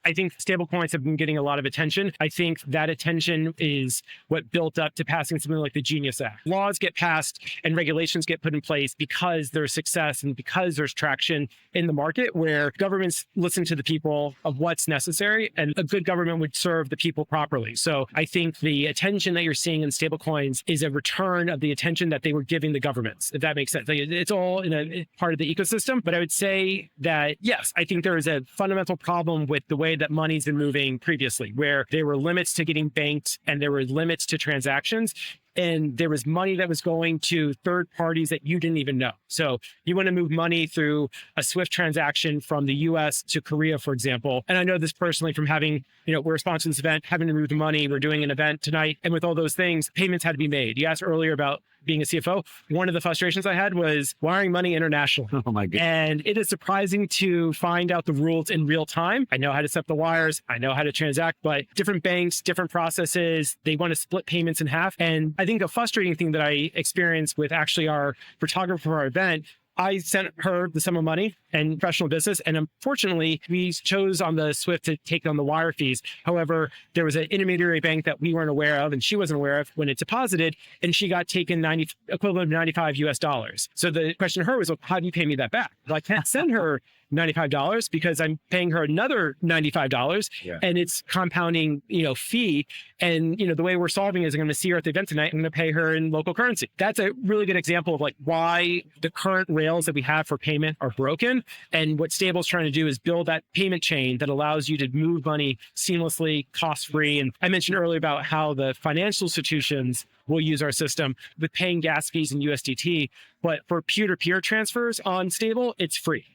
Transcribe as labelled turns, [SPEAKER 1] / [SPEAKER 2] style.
[SPEAKER 1] I think stablecoins have been getting a lot of attention. I think that attention is what built up to passing something like the Genius Act. Laws get passed and regulations get put in place because there's success and because there's traction in the market where governments listen to the people of what's necessary, and a good government would serve the people properly. So I think the attention that you're seeing in stablecoins is a return of the attention that they were giving the governments, if that makes sense. Like, it's all in a part of the ecosystem. But I would say that, yes, I think there is a fundamental problem with the way that money's been moving previously, where there were limits to getting banked and there were limits to transactions. And there was money that was going to third parties that you didn't even know. So you want to move money through a SWIFT transaction from the US to Korea, for example. And I know this personally from having, we're sponsoring this event, having to move the money. We're doing an event tonight. And with all those things, payments had to be made. You asked earlier about being a CFO. One of the frustrations I had was wiring money internationally.
[SPEAKER 2] Oh my goodness.
[SPEAKER 1] And it is surprising to find out the rules in real time. I know how to set the wires. I know how to transact, but different banks, different processes, they want to split payments in half. And I think a frustrating thing that I experienced with actually our photographer for our event, I sent her the sum of money and professional business. And unfortunately, we chose on the SWIFT to take on the wire fees. However, there was an intermediary bank that we weren't aware of and she wasn't aware of when it deposited, and she got taken equivalent of 95 US dollars. So the question to her was, well, how do you pay me that back? Well, I can't send her $95 because I'm paying her another $95 and it's compounding, fee. And, the way we're solving is I'm going to see her at the event tonight. I'm going to pay her in local currency. That's a really good example of like why the current rails that we have for payment are broken. And what Stable's trying to do is build that payment chain that allows you to move money seamlessly, cost-free. And I mentioned earlier about how the financial institutions will use our system with paying gas fees in USDT. But for peer-to-peer transfers on Stable, it's free.